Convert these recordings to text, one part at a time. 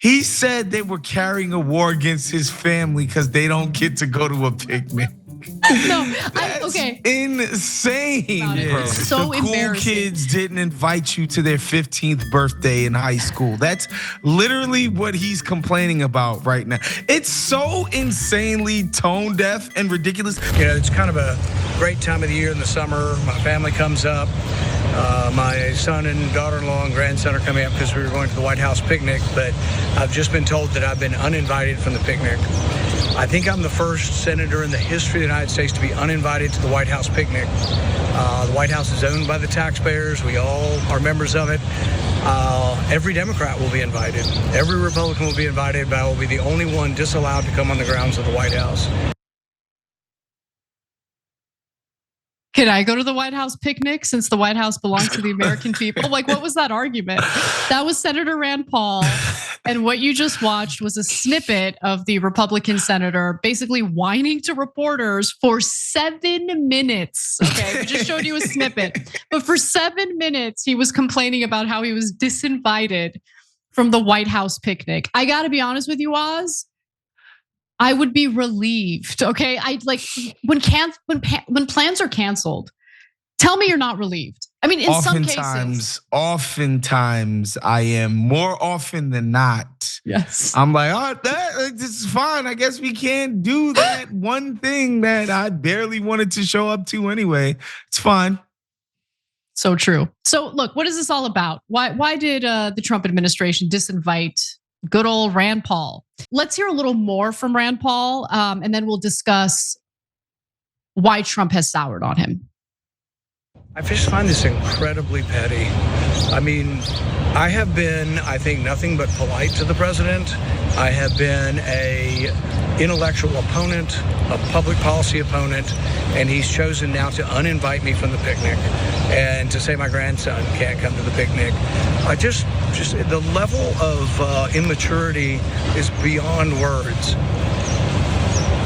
He said they were carrying a war against his family because they don't get to go to a picnic. No, okay. Insane. So the cool embarrassing. kids didn't invite you to their 15th birthday in high school. That's literally what he's complaining about right now. It's so insanely tone deaf and ridiculous. You know, it's kind of a great time of the year in the summer. My family comes up. My son and daughter-in-law and grandson are coming up because we were going to the White House picnic, but I've just been told that I've been uninvited from the picnic. I think I'm the first senator in the history of the United States to be uninvited to the White House picnic. The White House is owned by the taxpayers. We all are members of it. Every Democrat will be invited. Every Republican will be invited, but I will be the only one disallowed to come on the grounds of the White House. Can I go to the White House picnic since the White House belongs to the American people? Like, what was that argument? That was Senator Rand Paul. And what you just watched was a snippet of the Republican senator basically whining to reporters for 7 minutes. Okay, we just showed you a snippet. But for 7 minutes, he was complaining about how he was disinvited from the White House picnic. I gotta be honest with you, Oz. I would be relieved, okay? I like when plans are canceled. Tell me you're not relieved. I mean, in some cases, oftentimes I am. More often than not, yes. I'm like, oh, this is fine. I guess we can't do that one thing that I barely wanted to show up to anyway. It's fine. So true. So look, what is this all about? Why did the Trump administration disinvite good old Rand Paul? Let's hear a little more from Rand Paul, and then we'll discuss why Trump has soured on him. I just find this incredibly petty. I mean, I have been, I think, nothing but polite to the president. I have been a intellectual opponent, a public policy opponent, and he's chosen now to uninvite me from the picnic and to say my grandson can't come to the picnic. I just the level of immaturity is beyond words.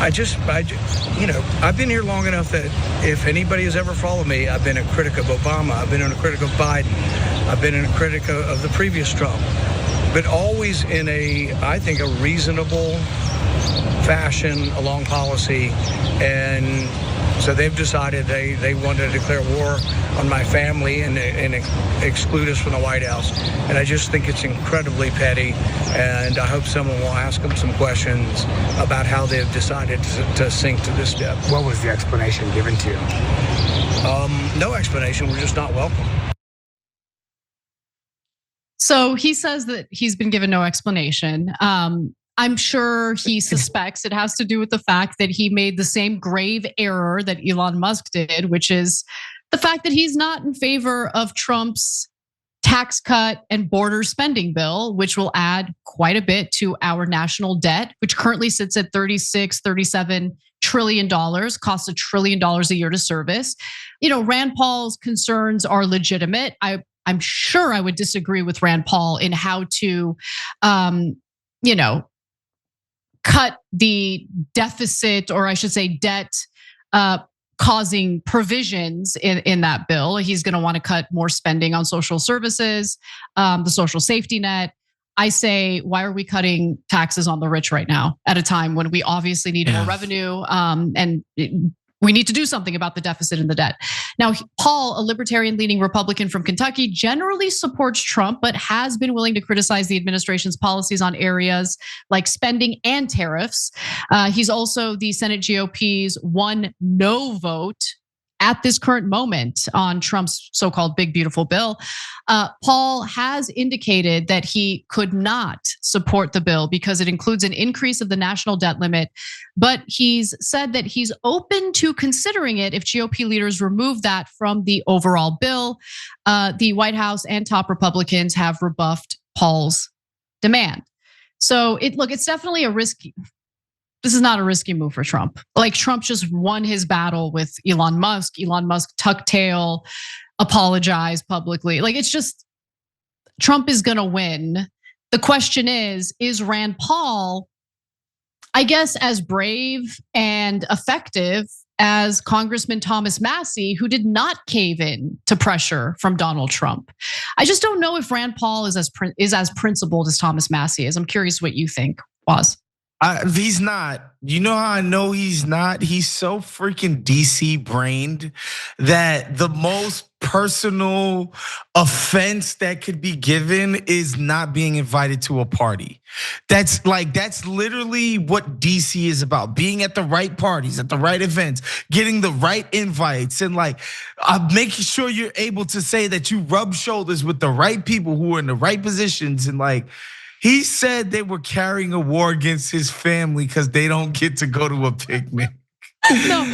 You know, I've been here long enough that if anybody has ever followed me, I've been a critic of Obama, I've been a critic of Biden, I've been a critic of the previous Trump, but always in I think, a reasonable fashion, along policy. And so they've decided they want to declare war on my family and exclude us from the White House. And I just think it's incredibly petty. And I hope someone will ask them some questions about how they've decided to sink to this depth. What was the explanation given to you? No explanation. We're just not welcome. So he says that he's been given no explanation. I'm sure he suspects it has to do with the fact that he made the same grave error that Elon Musk did, which is the fact that he's not in favor of Trump's tax cut and border spending bill, which will add quite a bit to our national debt, which currently sits at $37 trillion, costs $1 trillion a year to service. You know, Rand Paul's concerns are legitimate. I'm sure I would disagree with Rand Paul in how to, cut the deficit, or I should say debt causing provisions in that bill. He's gonna wanna cut more spending on social services, the social safety net. I say, why are we cutting taxes on the rich right now at a time when we obviously need more revenue and we need to do something about the deficit and the debt. Now, Paul, a libertarian-leaning Republican from Kentucky, generally supports Trump, but has been willing to criticize the administration's policies on areas like spending and tariffs. He's also the Senate GOP's one no vote at this current moment on Trump's so-called big beautiful bill. Paul has indicated that he could not support the bill because it includes an increase of the national debt limit, but he's said that he's open to considering it if GOP leaders remove that from the overall bill. The White House and top Republicans have rebuffed Paul's demand. So it's definitely a risky. This is not a risky move for Trump. Like, Trump just won his battle with Elon Musk. Elon Musk tucked tail, apologized publicly. Like, it's just, Trump is gonna win. The question is Rand Paul, I guess, as brave and effective as Congressman Thomas Massie, who did not cave in to pressure from Donald Trump. I just don't know if Rand Paul is as principled as Thomas Massie is. I'm curious what you think, Woz. He's not. You know how I know he's not? He's so freaking DC brained that the most personal offense that could be given is not being invited to a party. That's literally what DC is about. Being at the right parties, at the right events, getting the right invites, and making sure you're able to say that you rub shoulders with the right people who are in the right positions. And he said they were carrying a war against his family because they don't get to go to a picnic. No,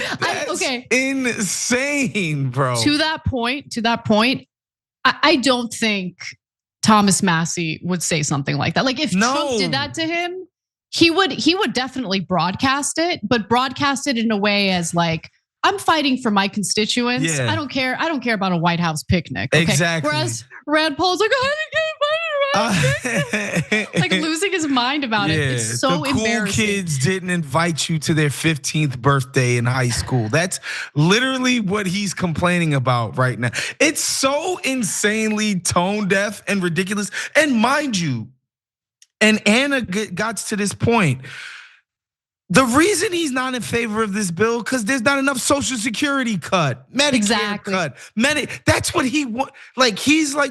okay. Insane, bro. To that point, I don't think Thomas Massie would say something like that. If Trump did that to him, he would definitely broadcast it, but broadcast it in a way as I'm fighting for my constituents. Yeah. I don't care about a White House picnic. Okay? Exactly. Whereas Rand Paul's I didn't get invited to a picnic. Losing his mind about it. It's so embarrassing. The cool kids didn't invite you to their 15th birthday in high school. That's literally what he's complaining about right now. It's so insanely tone deaf and ridiculous. And mind you, and Anna got to this point. The reason he's not in favor of this bill, because there's not enough Social Security cut, Medicare cut, that's what he want. He's no,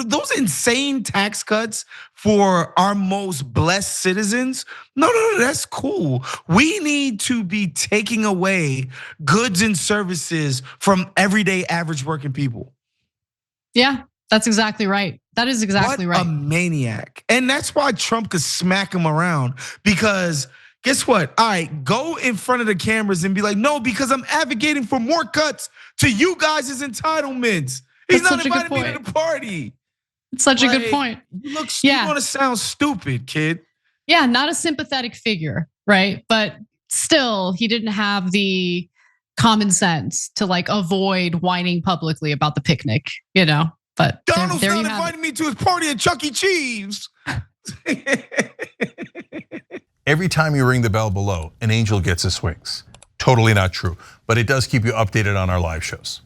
those insane tax cuts for our most blessed citizens. No, that's cool. We need to be taking away goods and services from everyday average working people. Yeah, that's exactly right. That is exactly right. What a maniac. And that's why Trump could smack him around, because guess what? All right, go in front of the cameras and be like, no, because I'm advocating for more cuts to you guys' entitlements. He's not inviting me to the party. It's such a good point. You're gonna sound stupid, kid. Yeah, not a sympathetic figure, right? But still, he didn't have the common sense to avoid whining publicly about the picnic, But Donald's not inviting me to his party at Chuck E. Cheese. Every time you ring the bell below, an angel gets his wings. Totally not true, but it does keep you updated on our live shows.